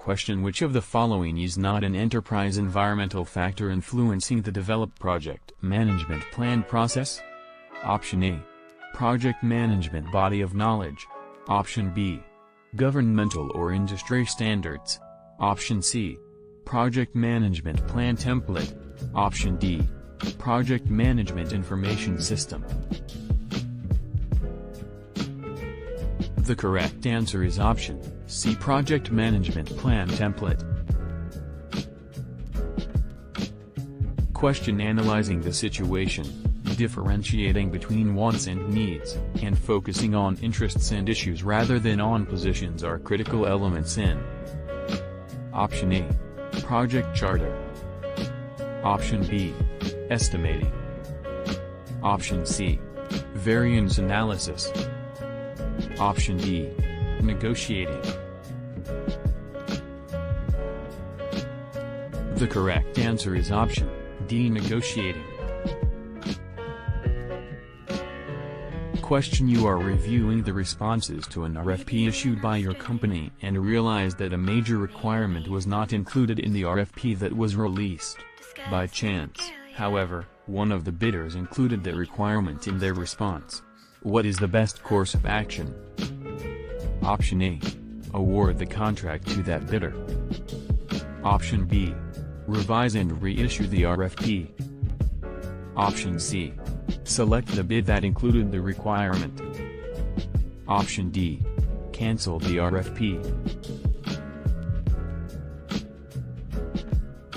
Question: which of the following is not an enterprise environmental factor influencing the developed project management plan process? Option A. Project management body of knowledge. Option B. Governmental or industry standards. Option C. Project management plan template. Option D. Project management information system. The correct answer is option C. Project management plan template. Question: analyzing the situation, differentiating between wants and needs, and focusing on interests and issues rather than on positions are critical elements in Option A. Project charter. Option B. Estimating. Option C. Variance analysis. Option D. Negotiating. The correct answer is option D. Negotiating. Question: you are reviewing the responses to an RFP issued by your company and realized that a major requirement was not included in the RFP that was released. By chance, however, one of the bidders included the requirement in their response. What is the best course of action? Option A. Award the contract to that bidder. Option B. Revise and reissue the RFP. Option C. Select the bid that included the requirement. Option D. Cancel the RFP.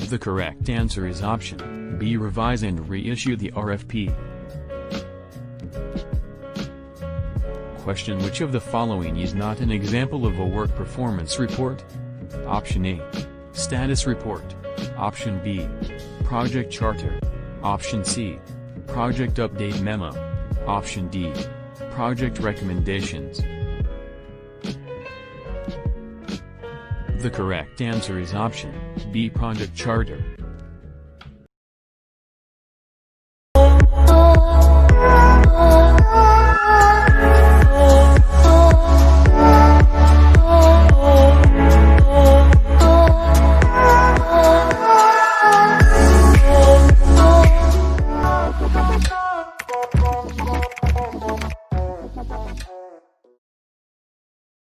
The correct answer is option B. Revise and reissue the RFP. Question: which of the following is not an example of a work performance report? Option A. Status report. Option B. Project charter. Option C. Project update memo. Option D. Project recommendations. The correct answer is option B. Project charter.